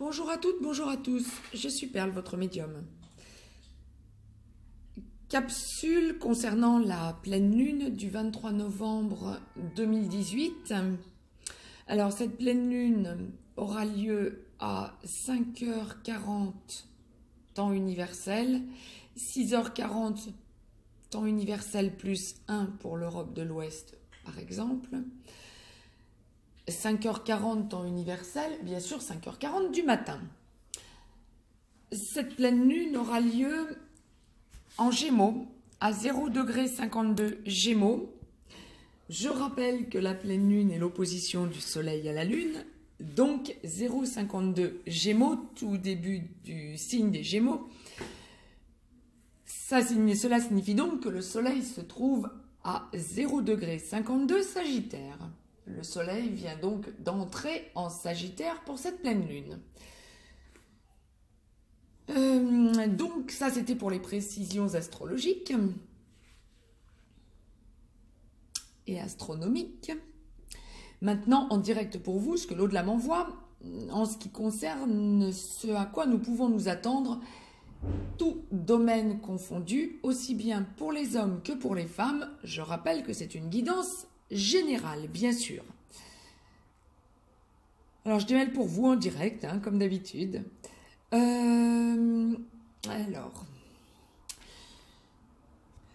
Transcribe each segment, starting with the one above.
Bonjour à toutes, bonjour à tous, je suis Perle, votre médium. Capsule concernant la pleine lune du 23 novembre 2018. Alors cette pleine lune aura lieu à 5h40 temps universel, 6h40 temps universel plus 1 pour l'Europe de l'Ouest par exemple. 5h40 temps universel, bien sûr 5h40 du matin. Cette pleine lune aura lieu en Gémeaux, à 0,52 Gémeaux. Je rappelle que la pleine lune est l'opposition du Soleil à la Lune, donc 0,52 Gémeaux, tout début du signe des Gémeaux. Cela signifie donc que le Soleil se trouve à 0,52 Sagittaire. Le Soleil vient donc d'entrer en Sagittaire pour cette pleine lune. Donc ça c'était pour les précisions astrologiques et astronomiques. Maintenant en direct pour vous, ce que l'au-delà m'envoie, en ce qui concerne ce à quoi nous pouvons nous attendre, tout domaine confondu, aussi bien pour les hommes que pour les femmes. Je rappelle que c'est une guidance générale, bien sûr. Alors je démêle pour vous en direct, hein, comme d'habitude. Alors,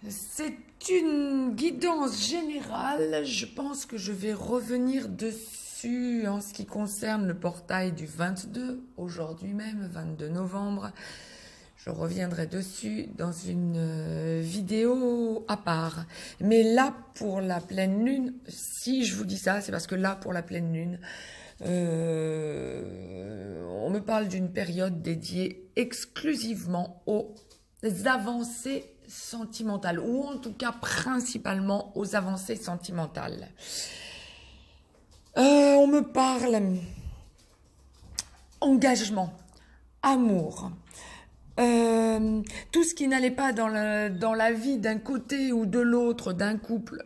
c'est une guidance générale. Je pense que je vais revenir dessus en ce qui concerne le portail du 22, aujourd'hui même, 22 novembre. Je reviendrai dessus dans une vidéo à part. Mais là, pour la pleine lune, si je vous dis ça, c'est parce que là, pour la pleine lune, on me parle d'une période dédiée exclusivement aux avancées sentimentales, ou en tout cas principalement aux avancées sentimentales. On me parle engagement, amour, tout ce qui n'allait pas dans la vie d'un côté ou de l'autre d'un couple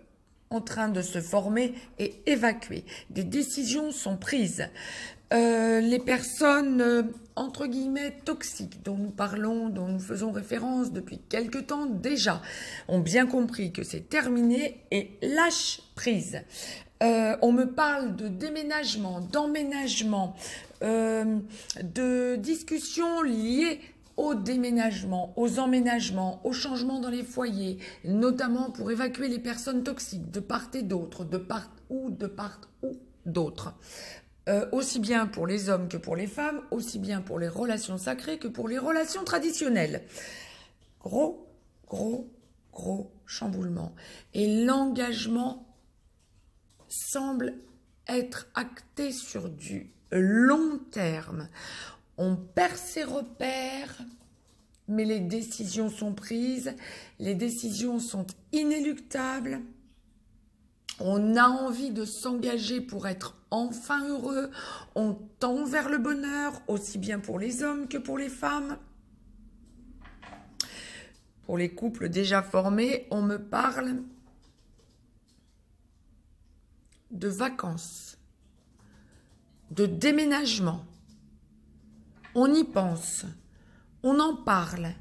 en train de se former et évacuer. Des décisions sont prises. Les personnes, entre guillemets, toxiques dont nous parlons, dont nous faisons référence depuis quelque temps déjà, ont bien compris que c'est terminé et lâchent prise. On me parle de déménagement, d'emménagement, de discussions liées au déménagement, aux emménagements, aux changements dans les foyers, notamment pour évacuer les personnes toxiques de part et d'autre, de part ou d'autre. Aussi bien pour les hommes que pour les femmes, aussi bien pour les relations sacrées que pour les relations traditionnelles. Gros chamboulement. Et l'engagement semble être acté sur du long terme. On perd ses repères, mais les décisions sont prises, les décisions sont inéluctables. On a envie de s'engager pour être enfin heureux, on tend vers le bonheur, aussi bien pour les hommes que pour les femmes. Pour les couples déjà formés, on me parle de vacances, de déménagement. On y pense, on en parle.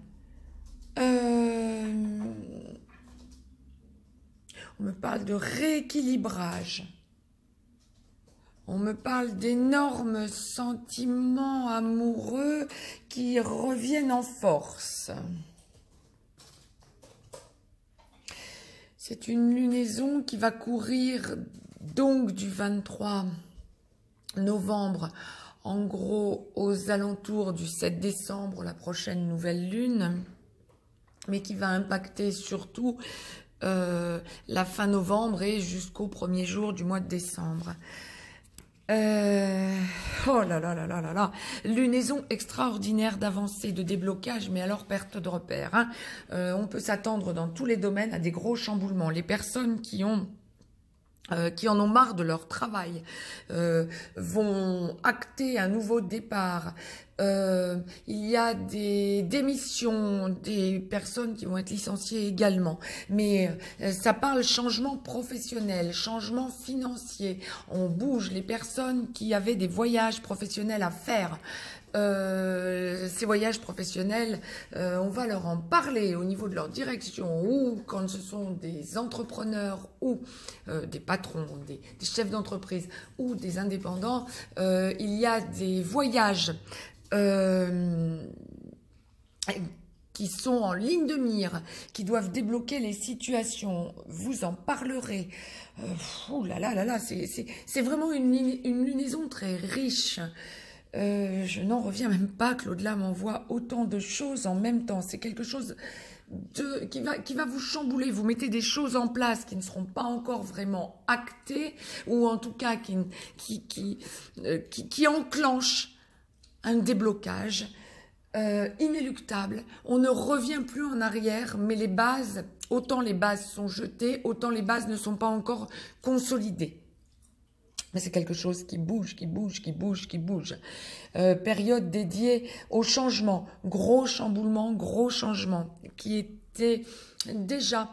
On me parle de rééquilibrage. On me parle d'énormes sentiments amoureux qui reviennent en force. C'est une lunaison qui va courir donc du 23 novembre, en gros aux alentours du 7 décembre, la prochaine nouvelle lune, mais qui va impacter surtout la fin novembre et jusqu'au premier jour du mois de décembre. Oh là là là là là là, lunaison extraordinaire d'avancée, de déblocage, mais alors perte de repère, hein. On peut s'attendre dans tous les domaines à des gros chamboulements. Les personnes qui en ont marre de leur travail vont acter un nouveau départ. Il y a des démissions, des personnes qui vont être licenciées également. Mais ça parle changement professionnel, changement financier. On bouge les personnes qui avaient des voyages professionnels à faire. Ces voyages professionnels, on va leur en parler au niveau de leur direction, ou quand ce sont des entrepreneurs ou des patrons, des chefs d'entreprise ou des indépendants, il y a des voyages qui sont en ligne de mire, qui doivent débloquer les situations. Vous en parlerez. Ouh là là là là, c'est vraiment une lunaison très riche. Je n'en reviens même pas que l'au-delà m'envoie autant de choses en même temps. C'est quelque chose qui va vous chambouler. Vous mettez des choses en place qui ne seront pas encore vraiment actées, ou en tout cas qui enclenchent un déblocage inéluctable. On ne revient plus en arrière, mais les bases, autant les bases sont jetées, autant les bases ne sont pas encore consolidées. Mais c'est quelque chose qui bouge, qui bouge, qui bouge, qui bouge. Période dédiée au changement, gros chamboulement, gros changement, qui était déjà,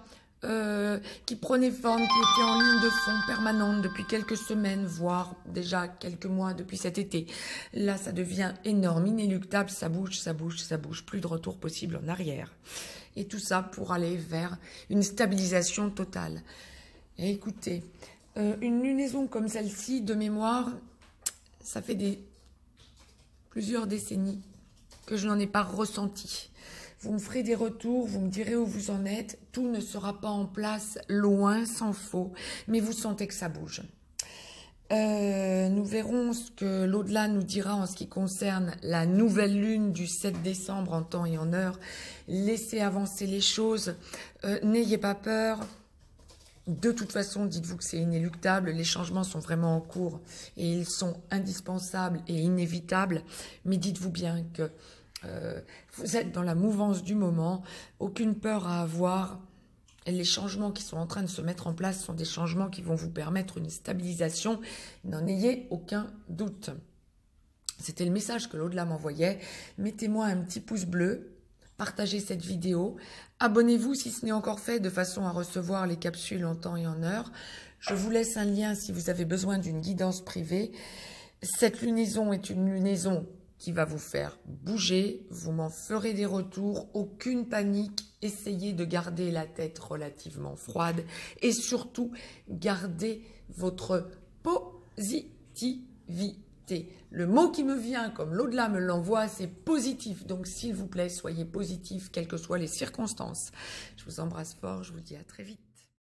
qui prenait forme, qui était en ligne de fond permanente depuis quelques semaines, voire déjà quelques mois depuis cet été. Là, ça devient énorme, inéluctable, ça bouge, ça bouge, ça bouge, plus de retour possible en arrière. Et tout ça pour aller vers une stabilisation totale. Et écoutez, une lunaison comme celle-ci, de mémoire, ça fait plusieurs décennies que je n'en ai pas ressenti. Vous me ferez des retours, vous me direz où vous en êtes. Tout ne sera pas en place, loin s'en faut, mais vous sentez que ça bouge. Nous verrons ce que l'au-delà nous dira en ce qui concerne la nouvelle lune du 7 décembre en temps et en heure. Laissez avancer les choses, n'ayez pas peur. De toute façon, dites-vous que c'est inéluctable, les changements sont vraiment en cours et ils sont indispensables et inévitables, mais dites-vous bien que vous êtes dans la mouvance du moment, aucune peur à avoir. Et les changements qui sont en train de se mettre en place sont des changements qui vont vous permettre une stabilisation. N'en ayez aucun doute. C'était le message que l'au-delà m'envoyait. Mettez-moi un petit pouce bleu, partagez cette vidéo, abonnez-vous si ce n'est encore fait de façon à recevoir les capsules en temps et en heure. Je vous laisse un lien si vous avez besoin d'une guidance privée. Cette lunaison est une lunaison qui va vous faire bouger, vous m'en ferez des retours, aucune panique, essayez de garder la tête relativement froide et surtout gardez votre positivité. Le mot qui me vient, comme l'au-delà me l'envoie, c'est positif, donc s'il vous plaît, soyez positif, quelles que soient les circonstances. Je vous embrasse fort, je vous dis à très vite.